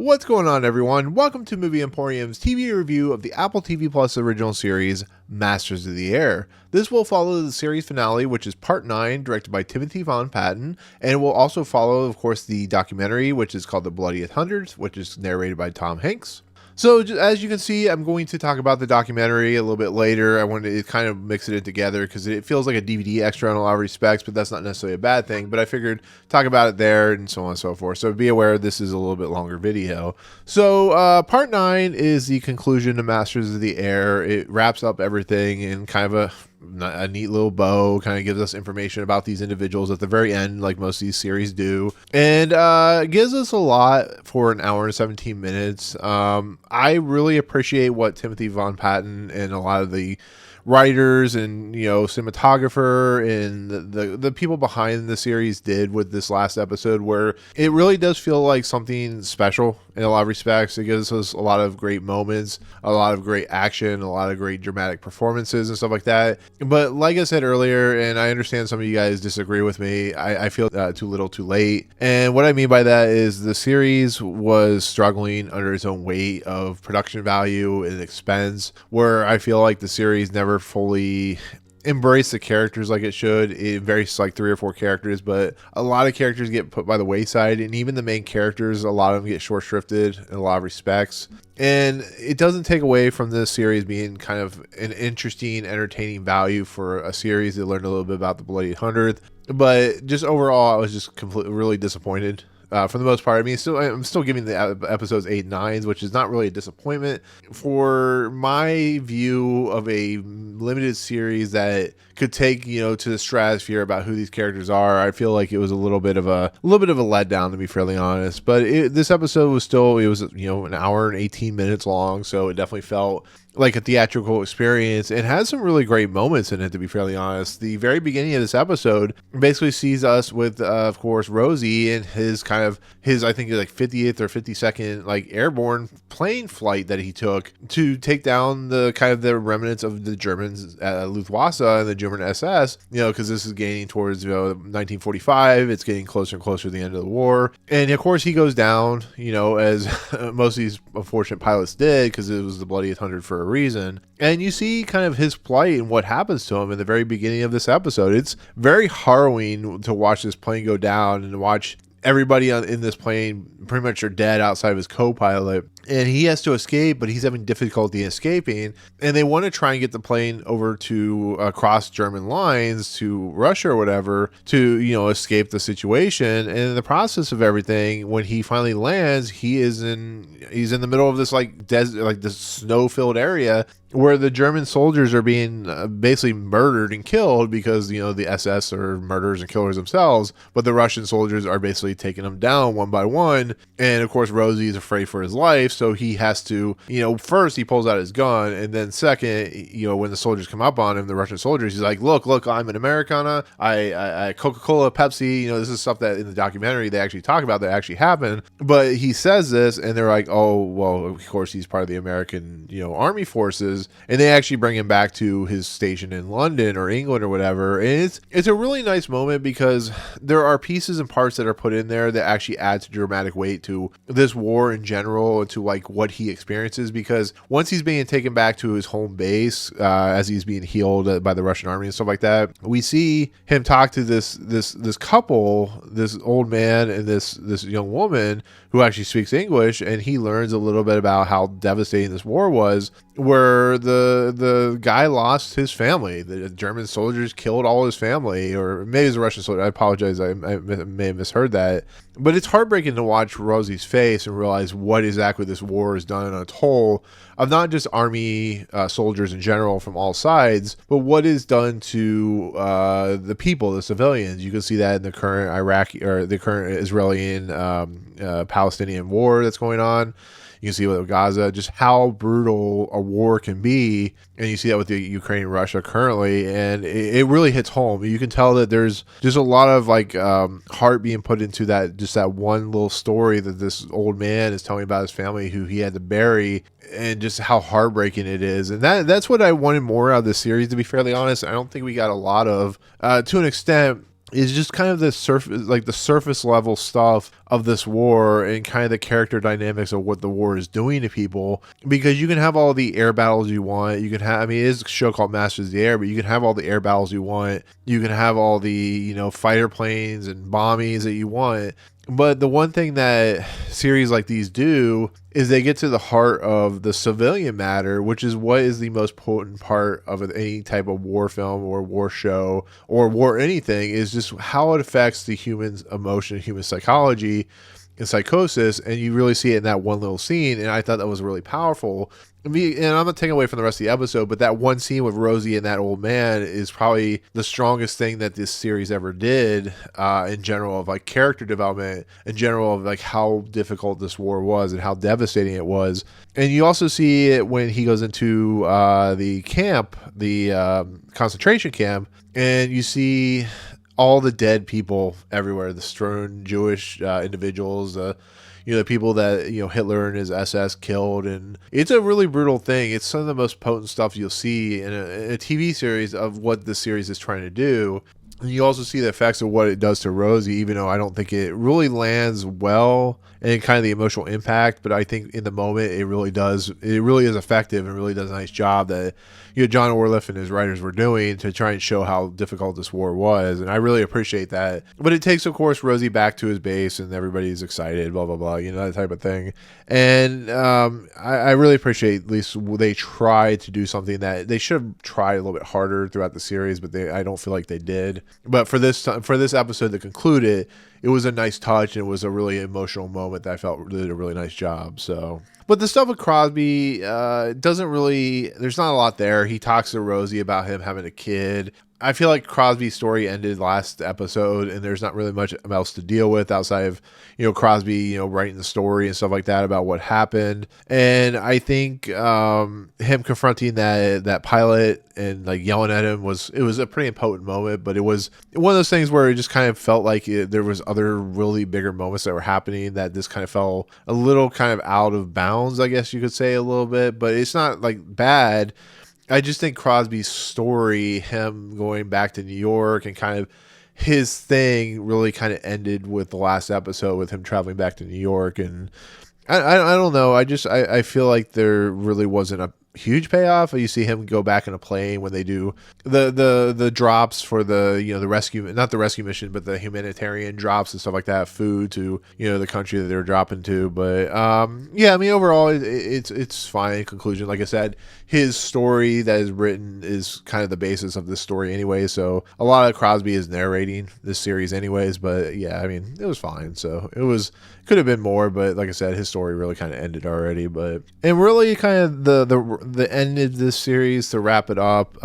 What's going on, everyone? Welcome to Movie Emporium's TV review of the Apple TV Plus original series, Masters of the Air. This will follow the series finale, which is Part 9, directed by Timothy Von Patten, and it will also follow, of course, the documentary, which is called The Bloody Hundredth, which is narrated by Tom Hanks. So as you can see, I'm going to talk about the documentary a little bit later. I wanted to kind of mix it in together because it feels like a DVD extra in a lot of respects, but that's not necessarily a bad thing. But I figured talk about it there and so on and so forth. So be aware this is a little bit longer video. So part 9 is the conclusion to Masters of the Air. It wraps up everything in kind of a neat little bow, kind of gives us information about these individuals at the very end, like most of these series do, and gives us a lot for an hour and 17 minutes. I really appreciate what Timothy Von Patten and a lot of the writers and cinematographer and the people behind the series did with this last episode, where it really does feel like something special in a lot of respects. It gives us a lot of great moments, a lot of great action, a lot of great dramatic performances and stuff like that. But like I said earlier, and I understand some of you guys disagree with me, I feel too little too late. And what I mean by that is the series was struggling under its own weight of production value and expense, where I feel like the series never fully embrace the characters like it should. It varies like 3 or 4 characters, but a lot of characters get put by the wayside, and even the main characters, a lot of them get short shrifted in a lot of respects. And it doesn't take away from this series being kind of an interesting, entertaining value for a series that learned a little bit about the Bloody Hundredth. But just overall, I was just really disappointed. For the most part, I mean, I'm still giving the episodes 8 and 9s, which is not really a disappointment. For my view of a limited series that could take to the stratosphere about who these characters are, I feel like it was a little bit of a letdown, to be fairly honest. But this episode was still, it was an hour and 18 minutes long, so it definitely felt like a theatrical experience. It has some really great moments in it, to be fairly honest. The very beginning of this episode basically sees us with of course Rosie and his I think like 50th or 52nd like airborne plane flight that he took to take down the remnants of the Germans at Luftwaffe and the German SS, because this is gaining towards 1945. It's getting closer and closer to the end of the war, and of course he goes down as most of these unfortunate pilots did, because it was the Bloody Hundredth for a reason. And you see kind of his plight and what happens to him in the very beginning of this episode. It's very harrowing to watch this plane go down and to watch everybody in this plane pretty much are dead outside of his co-pilot, and he has to escape, but he's having difficulty escaping, and they want to try and get the plane over to across German lines to Russia or whatever to escape the situation. And in the process of everything, when he finally lands, he's in the middle of this desert, this snow-filled area where the German soldiers are being basically murdered and killed, because the SS are murderers and killers themselves, but the Russian soldiers are basically taking them down one by one. And of course Rosie is afraid for his life, so he has to first he pulls out his gun, and then second, when the soldiers come up on him, the Russian soldiers, he's like, look, I'm an Americana, I Coca-Cola, Pepsi, this is stuff that in the documentary they actually talk about that actually happened. But he says this, and they're like, oh well, of course he's part of the American army forces. And they actually bring him back to his station in London or England or whatever. And it's a really nice moment, because there are pieces and parts that are put in there that actually add to dramatic weight to this war in general and to what he experiences. Because once he's being taken back to his home base, as he's being healed by the Russian army and stuff like that, we see him talk to this couple, this old man and this young woman who actually speaks English, and he learns a little bit about how devastating this war was, where the guy lost his family. The German soldiers killed all his family, or maybe it was a Russian soldier. I apologize, I may have misheard that. But it's heartbreaking to watch Rosie's face and realize what exactly this war has done on a toll of not just army soldiers in general from all sides, but what is done to the people, the civilians. You can see that in the current Iraqi or the current Israeli and Palestinian war that's going on. You can see with Gaza just how brutal a war can be, and you see that with the Ukraine and Russia currently, and it really hits home. You can tell that there's just a lot of heart being put into that one little story that this old man is telling about his family who he had to bury, and just how heartbreaking it is. And that's what I wanted more out of this series, to be fairly honest. I don't think we got a lot of, to an extent. is just kind of the surface level stuff of this war and kind of the character dynamics of what the war is doing to people. Because you can have all the air battles you want. You can have, I mean, it is a show called Masters of the Air, but you can have all the air battles you want. You can have all the, fighter planes and bombings that you want. But the one thing that series like these do is they get to the heart of the civilian matter, which is what is the most potent part of any type of war film or war show or war anything, is just how it affects the human's emotion, human psychology and psychosis. And you really see it in that one little scene. And I thought that was really powerful. And I'm not taking away from the rest of the episode, but that one scene with Rosie and that old man is probably the strongest thing that this series ever did, in general, of like character development, in general, of like how difficult this war was and how devastating it was. And you also see it when he goes into the camp, the concentration camp, and you see all the dead people everywhere, the strewn Jewish individuals, the people that, Hitler and his SS killed. And it's a really brutal thing. It's some of the most potent stuff you'll see in a TV series of what the series is trying to do. And you also see the effects of what it does to Rosie, even though I don't think it really lands well and kind of the emotional impact. But I think in the moment, it really does. It really is effective and really does a nice job that John Orliff and his writers were doing to try and show how difficult this war was. And I really appreciate that. But it takes, of course, Rosie back to his base and everybody's excited, blah, blah, blah, that type of thing. And I really appreciate at least they tried to do something that they should have tried a little bit harder throughout the series, but I don't feel like they did. But for this episode to conclude it was a nice touch, and it was a really emotional moment that I felt did a really nice job. So, but the stuff with Crosby doesn't really. There's not a lot there. He talks to Rosie about him having a kid. I feel like Crosby's story ended last episode, and there's not really much else to deal with outside of, Crosby, writing the story and stuff like that about what happened. And I think him confronting that pilot and like yelling at him was a pretty impotent moment, but it was one of those things where it just kind of felt like there was other really bigger moments that were happening that this kind of fell a little kind of out of bounds, I guess you could say, a little bit, but it's not like bad. I just think Crosby's story, him going back to New York and kind of his thing, really kind of ended with the last episode with him traveling back to New York. And I don't know. I feel like there really wasn't a huge payoff. You see him go back in a plane when they do the drops for the the rescue, not the rescue mission, but the humanitarian drops and stuff like that, food to the country that they're dropping to. But yeah, I mean overall it's fine. In conclusion, like I said, his story that is written is kind of the basis of this story anyway. So a lot of Crosby is narrating this series anyways. But yeah, I mean it was fine. So could have been more, but like I said, his story really kind of ended already. But and really kind of the end of this series, to wrap it up,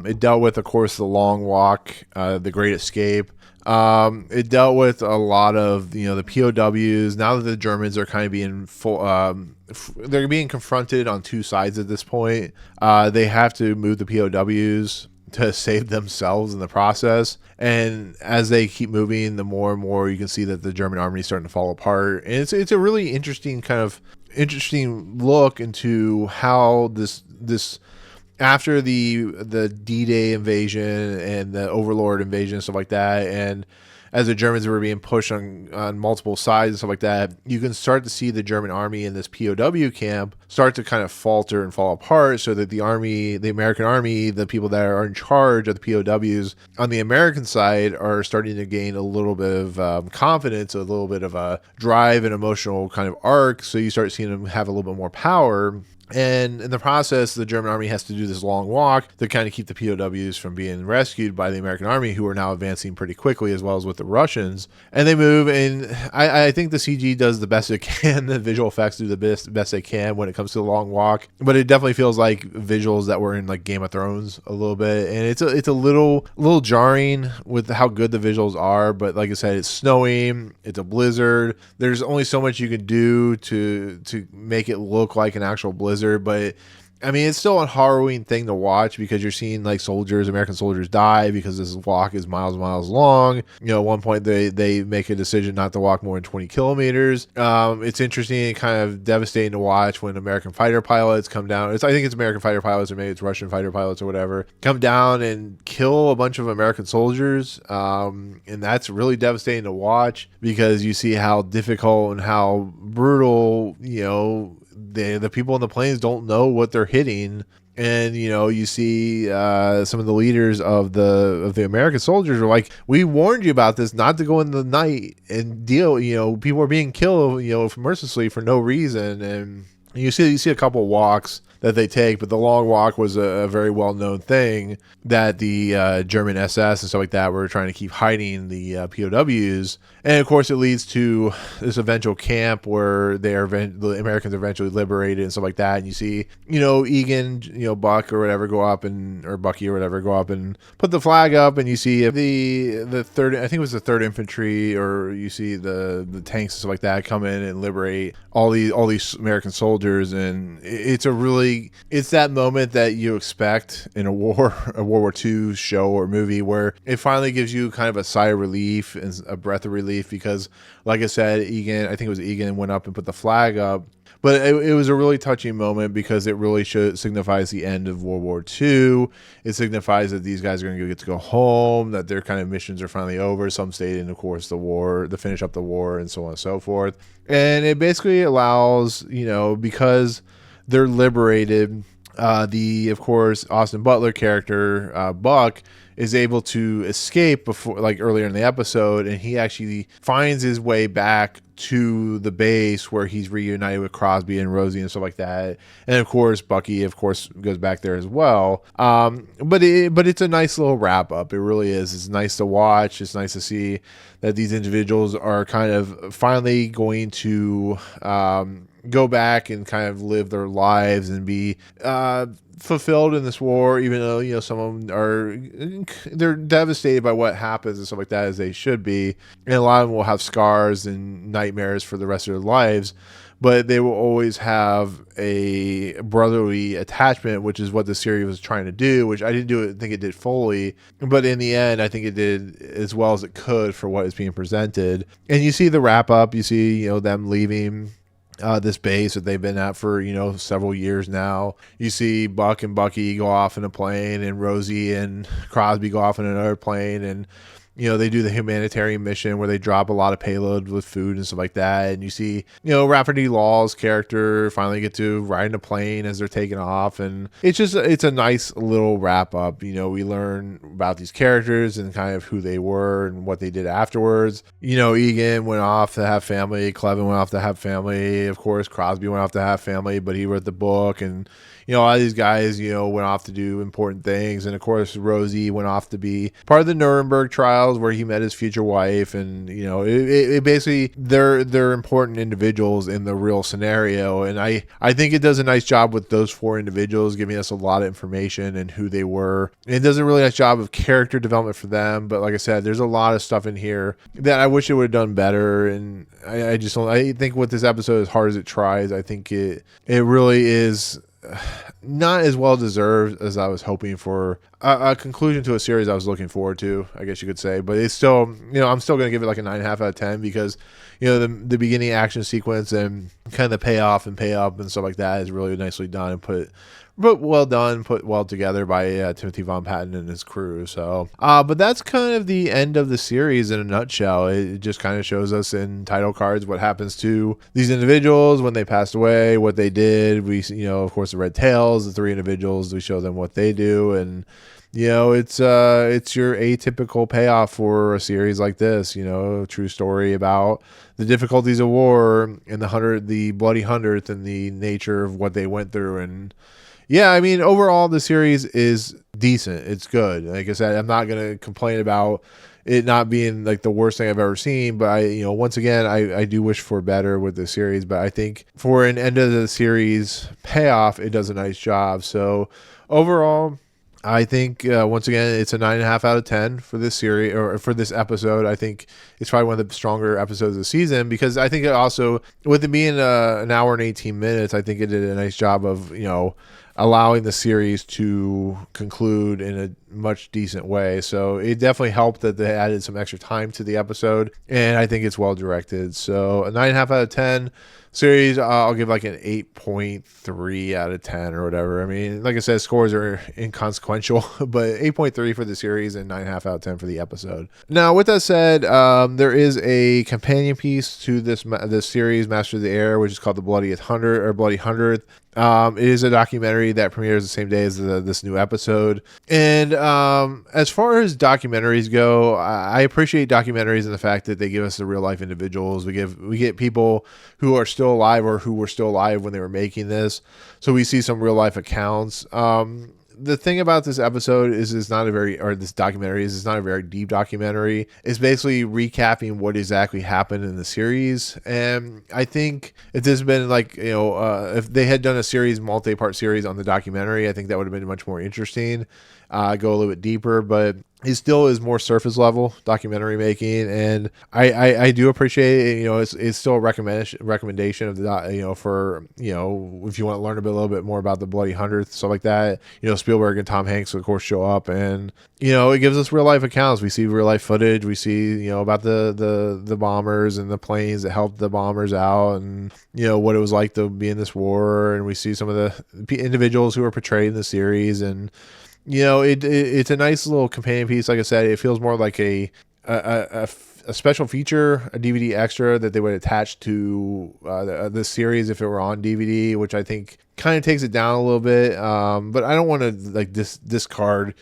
it dealt with, of course, the long walk, the Great Escape. It dealt with a lot of the POWs. Now that the Germans are kind of being they're being confronted on two sides at this point. They have to move the POWs to save themselves in the process. And as they keep moving, the more and more you can see that the German army is starting to fall apart. And it's a really interesting look into how this after the D-Day invasion and the Overlord invasion and stuff like that, and as the Germans were being pushed on multiple sides and stuff like that, you can start to see the German army in this POW camp start to kind of falter and fall apart, so that the American army, the people that are in charge of the POWs on the American side are starting to gain a little bit of confidence, a little bit of a drive and emotional kind of arc. So you start seeing them have a little bit more power. And in the process, the German army has to do this long walk to kind of keep the POWs from being rescued by the American army, who are now advancing pretty quickly, as well as with the Russians. And they move, and I think the CG does the best it can. The visual effects do the best they can when it comes to the long walk. But it definitely feels like visuals that were in like Game of Thrones a little bit. And it's a little jarring with how good the visuals are. But like I said, it's snowing. It's a blizzard. There's only so much you can do to make it look like an actual blizzard. But I mean, it's still a harrowing thing to watch because you're seeing like American soldiers die because this walk is miles and miles long. At one point they make a decision not to walk more than 20 kilometers. It's interesting and kind of devastating to watch when American fighter pilots come down. I think it's American fighter pilots, or maybe it's Russian fighter pilots or whatever, come down and kill a bunch of American soldiers. And that's really devastating to watch because you see how difficult and how brutal, the people in the planes don't know what they're hitting. And you see some of the leaders of the American soldiers are like, we warned you about this, not to go in the night and deal. People are being killed mercilessly for no reason. And you see a couple walks that they take, but the long walk was a very well-known thing that the German SS and stuff like that were trying to keep hiding the POWs. And of course it leads to this eventual camp where the Americans are eventually liberated and stuff like that. And you see, Egan, Buck or whatever or Bucky or whatever go up and put the flag up, and you see the third, I think it was the 3rd Infantry, or you see the tanks and stuff like that come in and liberate all these American soldiers. And it's that moment that you expect in a World War II show or movie, where it finally gives you kind of a sigh of relief and a breath of relief because, like I said, Egan went up and put the flag up. But it was a really touching moment because it really signifies the end of World War II. It signifies that these guys are going to get to go home, that their kind of missions are finally over. Some stayed in, of course, to finish up the war, and so on and so forth. And it basically allows, because they're liberated, of course, Austin Butler character, Buck, is able to escape earlier in the episode, and he actually finds his way back to the base where he's reunited with Crosby and Rosie and stuff like that. And of course, Bucky, goes back there as well. But it's a nice little wrap up. It really is. It's nice to watch. It's nice to see that these individuals are kind of finally going to go back and kind of live their lives and be fulfilled in this war, even though some of them they're devastated by what happens and stuff like that, as they should be, and a lot of them will have scars and nightmares for the rest of their lives, but they will always have a brotherly attachment, which is what the series was trying to do, which I didn't think it did fully, but in the end I think it did as well as it could for what is being presented. And you see the wrap up, you see them leaving this base that they've been at for several years now. You see Buck and Bucky go off in a plane, and Rosie and Crosby go off in another plane, and they do the humanitarian mission where they drop a lot of payload with food and stuff like that. And you see Rafferty Law's character finally get to ride in a plane as they're taking off, and it's a nice little wrap up. We learn about these characters and kind of who they were and what they did afterwards. Egan went off to have family, Clevin went off to have family, of course Crosby went off to have family, but he wrote the book, and a lot of these guys went off to do important things. And of course Rosie went off to be part of the Nuremberg trials where he met his future wife, and it basically they're important individuals in the real scenario. And I think it does a nice job with those 4 individuals, giving us a lot of information and who they were. It does a really nice job of character development for them, but like I said, there's a lot of stuff in here that I wish it would have done better. And I think with this episode, as hard as it tries, I think it really is not as well deserved as I was hoping for. A conclusion to a series I was looking forward to, I guess you could say. But it's still, I'm still going to give it like a 9.5 out of 10 because, the beginning action sequence and kind of the payoff and pay up and stuff like that is really nicely done and put well together by Timothy Von Patten and his crew. So, but that's kind of the end of the series in a nutshell. It just kind of shows us in title cards what happens to these individuals when they passed away, what they did. We, of course, the Red Tails, the 3 individuals, we show them what they do, and it's your atypical payoff for a series like this. A true story about the difficulties of war and the Bloody Hundredth and the nature of what they went through. And yeah, I mean, overall, the series is decent. It's good. Like I said, I'm not going to complain about it not being like the worst thing I've ever seen, but once again, I do wish for better with the series, but I think for an end of the series payoff, it does a nice job. So overall, I think once again, it's a 9.5 out of 10 for this series, or for this episode. I think it's probably one of the stronger episodes of the season because I think it also, with it being an hour and 18 minutes, I think it did a nice job of allowing the series to conclude in a much decent way. So it definitely helped that they added some extra time to the episode, and I think it's well directed. So a 9.5 out of 10. Series, I'll give like an 8.3 out of 10 or whatever. I mean, like I said, scores are inconsequential, but 8.3 for the series and 9.5 out of 10 for the episode. Now, with that said, there is a companion piece to this series, Master of the Air, which is called the Bloody Hundredth. It is a documentary that premieres the same day as this new episode. And as far as documentaries go, I appreciate documentaries in the fact that they give us the real life individuals. We get people who are still alive or who were still alive when they were making this. So we see some real life accounts. The thing about this episode is this documentary is it's not a very deep documentary. It's basically recapping what exactly happened in the series. And I think if this had been like, if they had done a multi-part series on the documentary, I think that would have been much more interesting. Go a little bit deeper, but it still is more surface level documentary making, and I do appreciate it. It's still a recommendation of the for if you want to learn a little bit more about the Bloody Hundredth, stuff like that. Spielberg and Tom Hanks of course show up, and it gives us real life accounts. We see real life footage. We see about the bombers and the planes that helped the bombers out, and what it was like to be in this war, and we see some of the individuals who are portrayed in the series, and it's a nice little companion piece. Like I said, it feels more like a special feature, a DVD extra that they would attach to the series if it were on DVD, which I think kind of takes it down a little bit. But I don't want to discard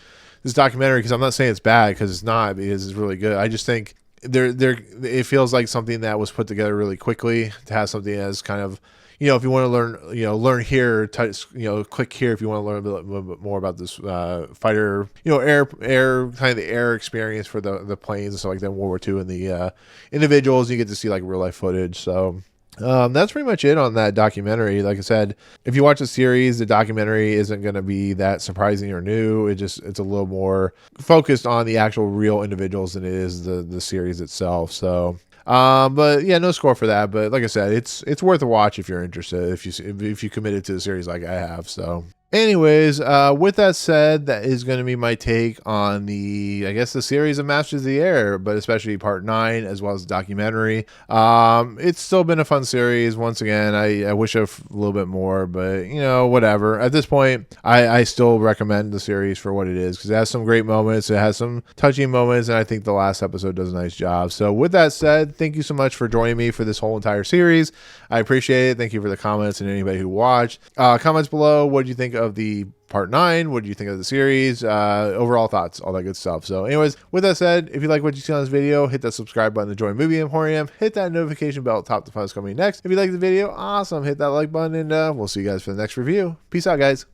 this documentary because I'm not saying it's bad, because it's not, because it's really good. I just think it feels like something that was put together really quickly to have something as kind of, if you want to learn here, click here if you want to learn a little bit more about this fighter, air kind of the air experience for the planes and stuff like that in World War II, and the individuals. You get to see like real life footage. So that's pretty much it on that documentary. Like I said, if you watch the series, the documentary isn't going to be that surprising or new. It's a little more focused on the actual real individuals than it is the series itself. So. But yeah, no score for that. But like I said, it's worth a watch if you're interested, if you committed to the series like I have. So anyways, with that said, that is going to be my take on the series of Masters of the Air, but especially part 9 as well as the documentary. It's still been a fun series. Once again, I wish a little bit more, but whatever. At this point, I still recommend the series for what it is, because it has some great moments. It has some touching moments, and I think the last episode does a nice job. So with that said, thank you so much for joining me for this whole entire series. I appreciate it. Thank you for the comments and anybody who watched. Comments below. What do you think of the part 9? What do you think of the series? Overall thoughts, all that good stuff. So anyways, with that said, if you like what you see on this video, hit that subscribe button to join Movie Emporium. Hit that notification bell at top to find what's coming next. If you like the video, awesome. Hit that like button, and we'll see you guys for the next review. Peace out, guys.